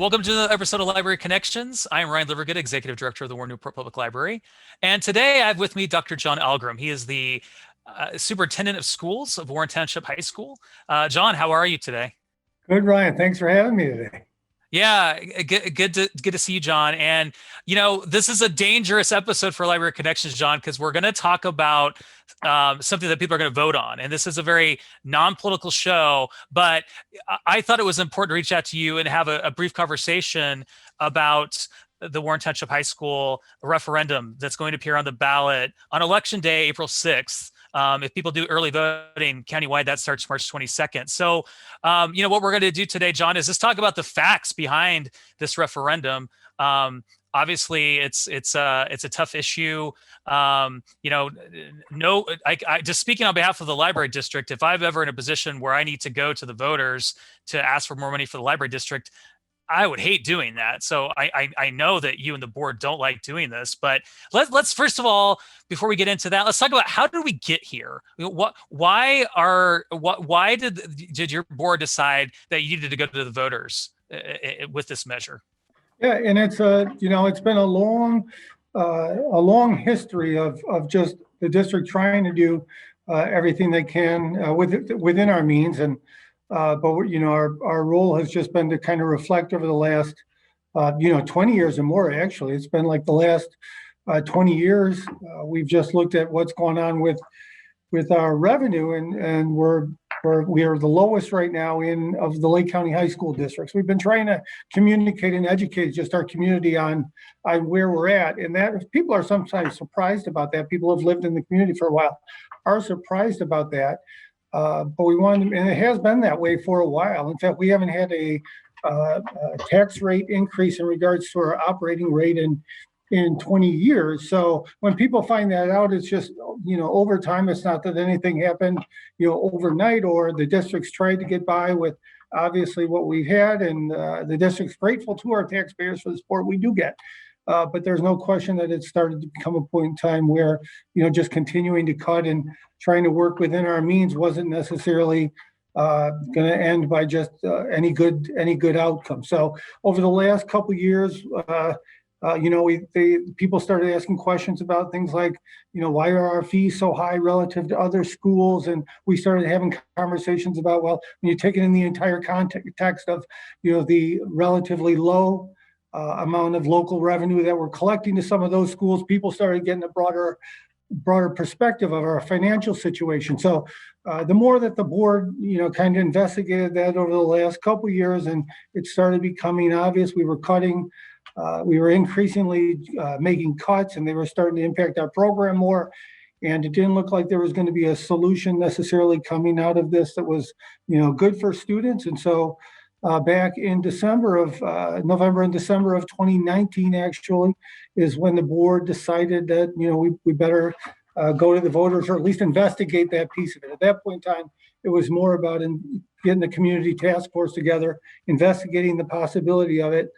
Welcome to the episode of Library Connections. I am Ryan Livergood, Executive Director of the Warren-Newport Public Library. And today I have with me Dr. John Ahlgrim. He is the Superintendent of Schools of Warren Township High School. John, how are you today? Good, Ryan. Thanks for having me today. Yeah, good to see you, John. And this is a dangerous episode for Library Connections, John, because we're going to talk about something that people are going to vote on. And this is a very non-political show, but I thought it was important to reach out to you and have a brief conversation about the Warren Township High School referendum that's going to appear on the ballot on Election Day, April 6th. If people do early voting countywide, that starts March 22nd. So, what we're going to do today, John, is just talk about the facts behind this referendum. Obviously, it's a tough issue. Just speaking on behalf of the library district, if I'm ever in a position where I need to go to the voters to ask for more money for the library district, I would hate doing that. So I know that you and the board don't like doing this, but let's first of all, before we get into that, let's talk about how did we get here? Why did your board decide that you needed to go to the voters with this measure? Yeah, and it's been a long history of just the district trying to do everything they can within our means, and but our role has just been to kind of reflect over the last 20 years or more. Actually, it's been like the last 20 years. We've just looked at what's going on with our revenue, and we are the lowest right now of the Lake County high school districts. We've been trying to communicate and educate just our community on where we're at, and that people are sometimes surprised about that. People who have lived in the community for a while are surprised about that. But we wanted, and it has been that way for a while. In fact, we haven't had a tax rate increase in regards to our operating rate in 20 years. So when people find that out, it's just, over time. It's not that anything happened, overnight, or the district's tried to get by with obviously what we've had, and the district's grateful to our taxpayers for the support we do get. But there's no question that it started to become a point in time where, just continuing to cut and trying to work within our means wasn't necessarily going to end by just any good outcome. So over the last couple of years, people started asking questions about things like, why are our fees so high relative to other schools? And we started having conversations about, well, when you take it in the entire context of, the relatively low amount of local revenue that we're collecting to some of those schools, people started getting a broader perspective of our financial situation. So the more that the board, kind of investigated that over the last couple of years, and it started becoming obvious we were increasingly making cuts, and they were starting to impact our program more. And it didn't look like there was going to be a solution necessarily coming out of this that was, good for students. And so back in November and December of 2019, actually, is when the board decided that, we better go to the voters, or at least investigate that piece of it. At that point in time, it was more about getting the community task force together, investigating the possibility of it,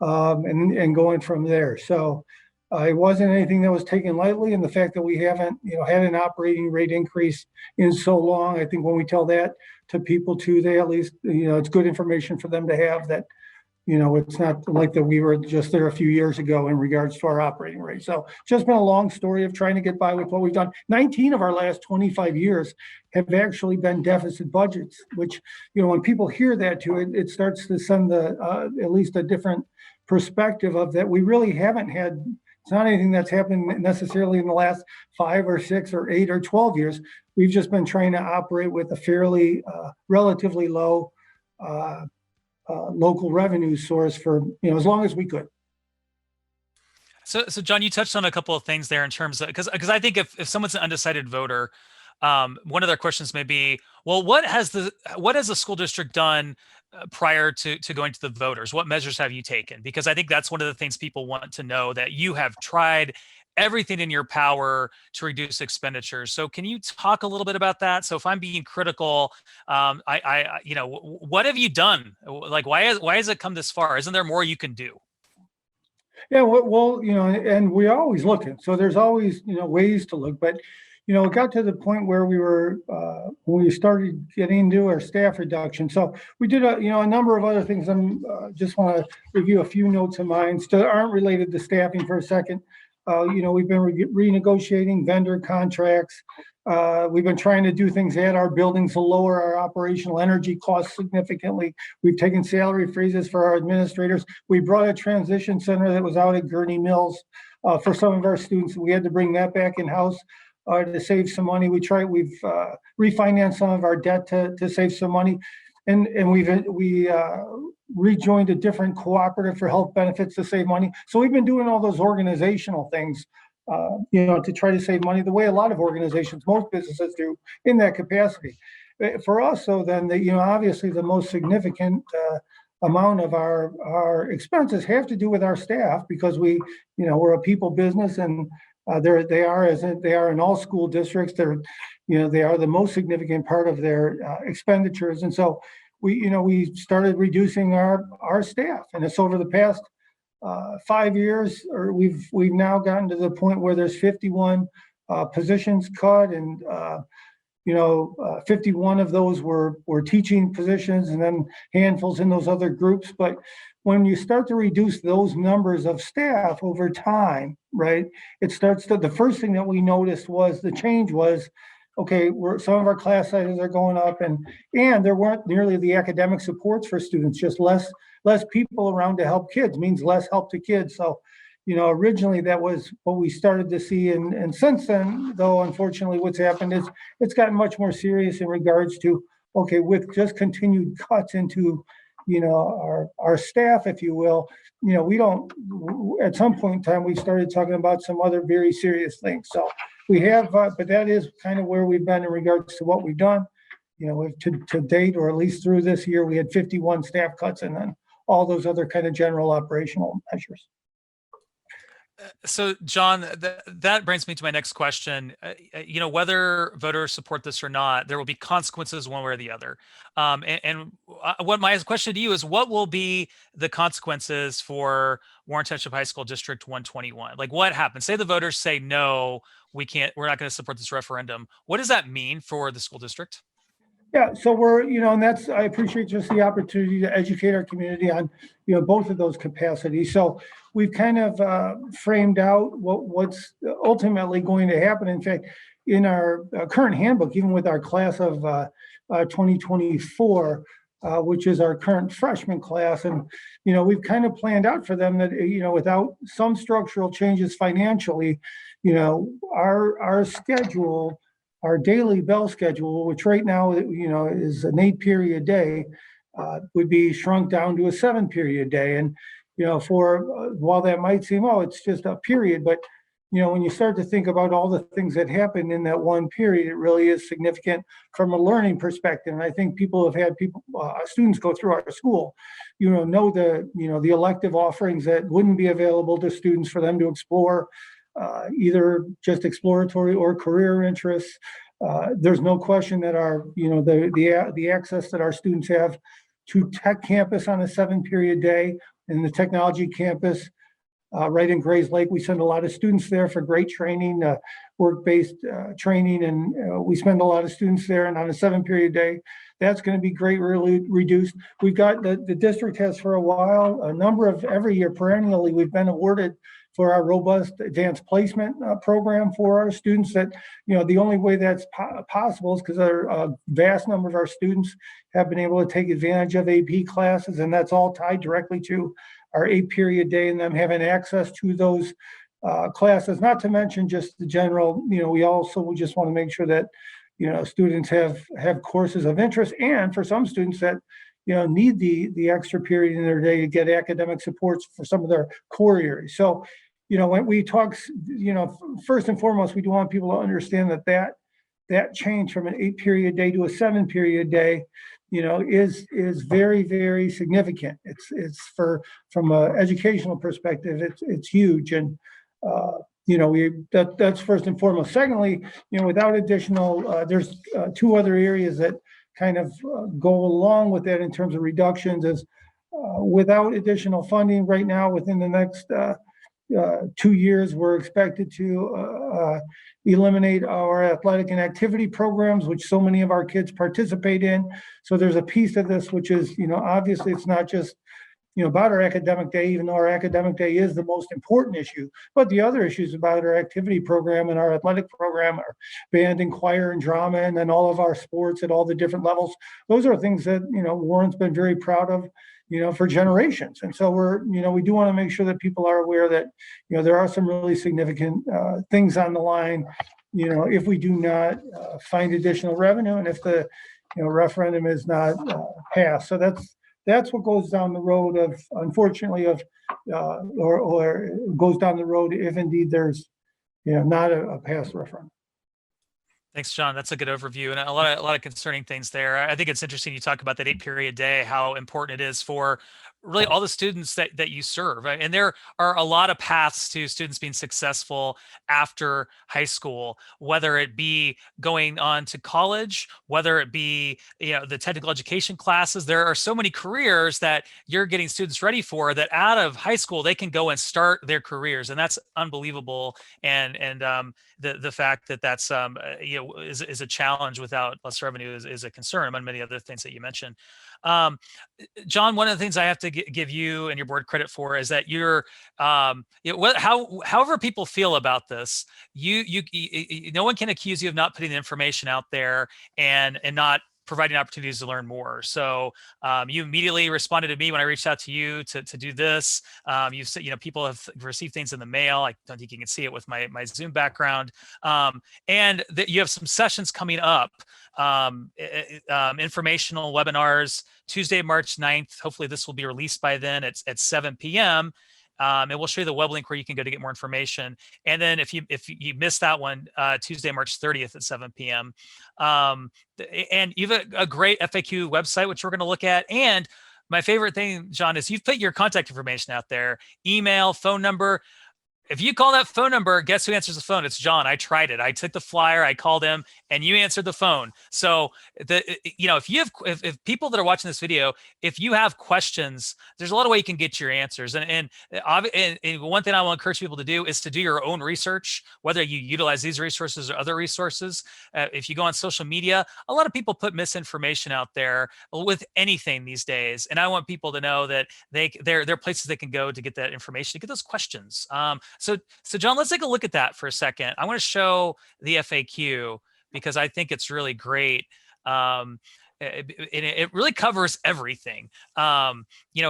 and going from there. So it wasn't anything that was taken lightly, and the fact that we haven't, had an operating rate increase in so long, I think when we tell that to people too, they at least, it's good information for them to have that, it's not like that we were just there a few years ago in regards to our operating rate. So just been a long story of trying to get by with what we've done. 19 of our last 25 years have actually been deficit budgets, which, when people hear that too, it starts to send at least a different perspective of that. We really haven't had, it's not anything that's happened necessarily in the last 5 or 6 or 8 or 12 years. We've just been trying to operate with a fairly relatively low local revenue source for, as long as we could. So John, you touched on a couple of things there in terms of, because I think if someone's an undecided voter, one of their questions may be, well, what has the school district done prior to going to the voters? What measures have you taken? Because I think that's one of the things people want to know, that you have tried everything in your power to reduce expenditures. So can you talk a little bit about that? So if I'm being critical, what have you done? Like, why has it come this far? Isn't there more you can do? Yeah, well, and we're always looking. So there's always, ways to look. But, it got to the point where when we started getting into our staff reduction. So we did a number of other things. I'm just want to review a few notes of mine that aren't related to staffing for a second. We've been renegotiating vendor contracts. We've been trying to do things at our buildings to lower our operational energy costs significantly. We've taken salary freezes for our administrators. We brought a transition center that was out at Gurney Mills for some of our students. We had to bring that back in-house to save some money. We've refinanced some of our debt to save some money. And we rejoined a different cooperative for health benefits to save money. So we've been doing all those organizational things, to try to save money the way a lot of organizations, most businesses do in that capacity. For us, though, then, obviously the most significant amount of our expenses have to do with our staff, because we're a people business, and they are in all school districts. They are the most significant part of their expenditures. And so we started reducing our staff, and it's over the past 5 years, or we've now gotten to the point where there's 51 positions cut, and 51 of those were teaching positions, and then handfuls in those other groups. But when you start to reduce those numbers of staff over time, right, the first thing that we noticed was the change was, okay, some of our class sizes are going up, and there weren't nearly the academic supports for students. Just less people around to help kids means less help to kids. So, originally that was what we started to see, and since then, though, unfortunately, what's happened is it's gotten much more serious in regards to, okay, with just continued cuts into, our staff, if you will. We don't. At some point in time, we started talking about some other very serious things. So we have, but that is kind of where we've been in regards to what we've done. To date, or at least through this year, we had 51 staff cuts, and then all those other kind of general operational measures. So, John, that brings me to my next question. Whether voters support this or not, there will be consequences one way or the other. What my question to you is, what will be the consequences for Warren Township High School District 121? Like, what happens? Say the voters say, no, we're not going to support this referendum. What does that mean for the school district? Yeah, so and I appreciate just the opportunity to educate our community on, both of those capacities. So we've kind of framed out what's ultimately going to happen. In fact, in our current handbook, even with our class of 2024, which is our current freshman class, and we've kind of planned out for them that without some structural changes financially, our schedule. Our daily bell schedule, which right now, is an 8-period day, would be shrunk down to a 7-period day. And, while that might seem, it's just a period, but, when you start to think about all the things that happen in that one period, it really is significant from a learning perspective. And I think students go through our school, know the elective offerings that wouldn't be available to students for them to explore, either just exploratory or career interests. There's no question that the access that our students have to tech campus on a 7-period day, and the technology campus right in Grays Lake. We send a lot of students there for great training, work-based training, and we spend a lot of students there. And on a 7-period day, that's going to be greatly reduced. We've got the district has for a while, every year perennially, we've been awarded for our robust advanced placement program for our students. That, the only way that's possible is because a vast number of our students have been able to take advantage of AP classes, and that's all tied directly to our 8-period day and them having access to those classes. Not to mention just the general, we just want to make sure that, students have courses of interest, and for some students that, need the extra period in their day to get academic supports for some of their core areas. So, when we talk, first and foremost, we do want people to understand that change from an 8-period day to a 7-period day, is very, very significant. It's from an educational perspective, it's huge. And, that's first and foremost. Secondly, without additional, there's 2 other areas that kind of go along with that in terms of reductions. Is without additional funding right now, within the next 2 years, we're expected to eliminate our athletic and activity programs, which so many of our kids participate in. So there's a piece of this, which is, obviously it's not just, about our academic day, even though our academic day is the most important issue, but the other issues about our activity program and our athletic program, our band and choir and drama, and then all of our sports at all the different levels. Those are things that, Warren's been very proud of, for generations. And so we do want to make sure that people are aware that, there are some really significant things on the line, if we do not find additional revenue and if the, referendum is not passed. So that's what goes down the road of, unfortunately, or goes down the road if indeed there's, not a past referendum. Thanks, John. That's a good overview and a lot of concerning things there. I think it's interesting you talk about that 8-period day, how important it is for really all the students that you serve. And there are a lot of paths to students being successful after high school, whether it be going on to college, whether it be the technical education classes. There are so many careers that you're getting students ready for that out of high school they can go and start their careers, and that's unbelievable. And the fact that that's is a challenge without less revenue is a concern among many other things that you mentioned. John, one of the things I have to give you and your board credit for is that you're, however people feel about this, no one can accuse you of not putting the information out there and not providing opportunities to learn more. So you immediately responded to me when I reached out to you to do this. You've said, people have received things in the mail. I don't think you can see it with my Zoom background. And that you have some sessions coming up, informational webinars, Tuesday, March 9th. Hopefully this will be released by then. It's at 7 p.m. And we'll show you the web link where you can go to get more information. And then if you missed that one, Tuesday, March 30th at 7 p.m. And you have a great FAQ website, which we're going to look at. And my favorite thing, John, is you've put your contact information out there, email, phone number. If you call that phone number, guess who answers the phone? It's John. I tried it. I took the flyer, I called him, and you answered the phone. So if people that are watching this video, if you have questions, there's a lot of ways you can get your answers. And one thing I will encourage people to do is to do your own research, whether you utilize these resources or other resources. If you go on social media, a lot of people put misinformation out there with anything these days. And I want people to know that there are places they can go to get that information, to get those questions. So John, let's take a look at that for a second. I want to show the FAQ because I think it's really great. It really covers everything. You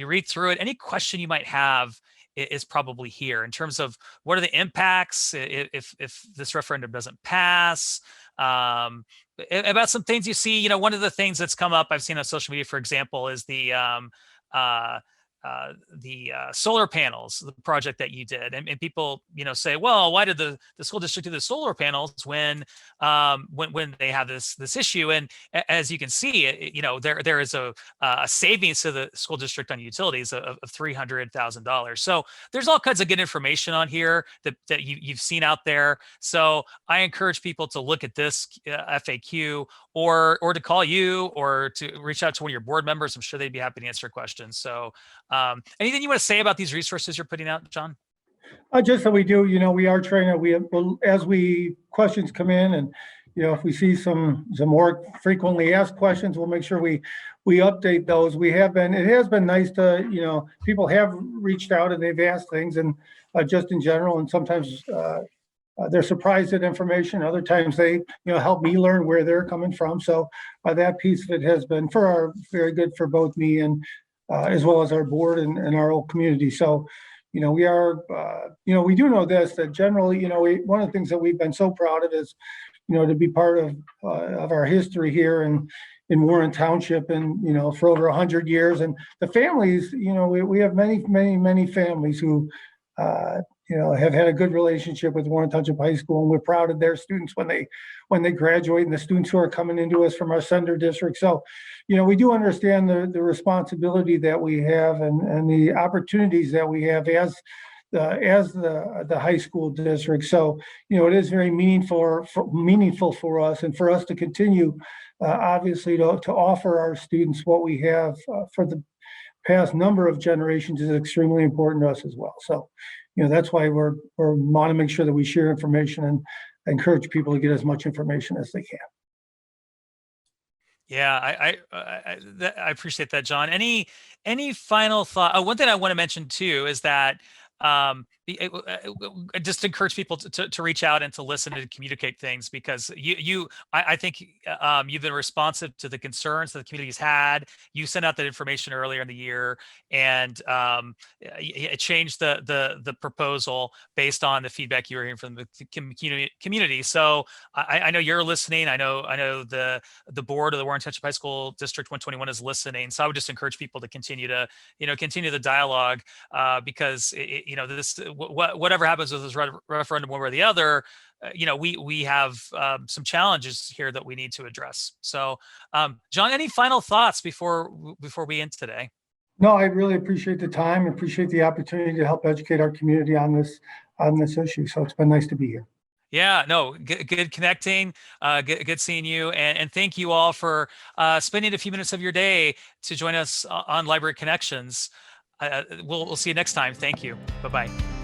read through it. Any question you might have is probably here in terms of what are the impacts if this referendum doesn't pass. About some things you see. One of the things that's come up I've seen on social media, for example, is the solar panels, the project that you did, and people, say, well, why did the school district do the solar panels when they have this issue? And as you can see, there is a savings to the school district on utilities of $300,000. So there's all kinds of good information on here that you've seen out there. So I encourage people to look at this FAQ or to call you or to reach out to one of your board members. I'm sure they'd be happy to answer questions. So anything you want to say about these resources you're putting out, John? Just that we do, we are trying to, as questions come in and, if we see some more frequently asked questions, we'll make sure we update those. It has been nice to, people have reached out and they've asked things and just in general, and sometimes they're surprised at information. Other times they, help me learn where they're coming from. So that piece of it has been very good for both me and as well as our board and our whole community. So, we are, we do know that generally, one of the things that we've been so proud of is, to be part of our history here in Warren Township and, for over 100 years. And the families, we have many families who, have had a good relationship with Warren Township High School, and we're proud of their students when they graduate and the students who are coming into us from our sender district. So, we do understand the responsibility that we have and the opportunities that we have as the high school district. So, it is very meaningful for us and for us to continue, obviously, to offer our students what we have for the past number of generations is extremely important to us as well. So, that's why we want to make sure that we share information and encourage people to get as much information as they can. Yeah, I appreciate that, John. Any final thought? One thing I want to mention too is that just encourage people to reach out and to listen and communicate things, because I think you've been responsive to the concerns that the community's had. You sent out that information earlier in the year, and it changed the proposal based on the feedback you were hearing from the community. So I know you're listening. I know the board of the Warren-Township High School District 121 is listening. So I would just encourage people to continue the dialogue, because whatever happens with this referendum, one way or the other, we have some challenges here that we need to address. So, John, any final thoughts before we end today? No, I really appreciate the time, appreciate the opportunity to help educate our community on this issue. So it's been nice to be here. Yeah, no, good connecting, good seeing you, and thank you all for spending a few minutes of your day to join us on Library Connections. We'll see you next time. Thank you. Bye-bye.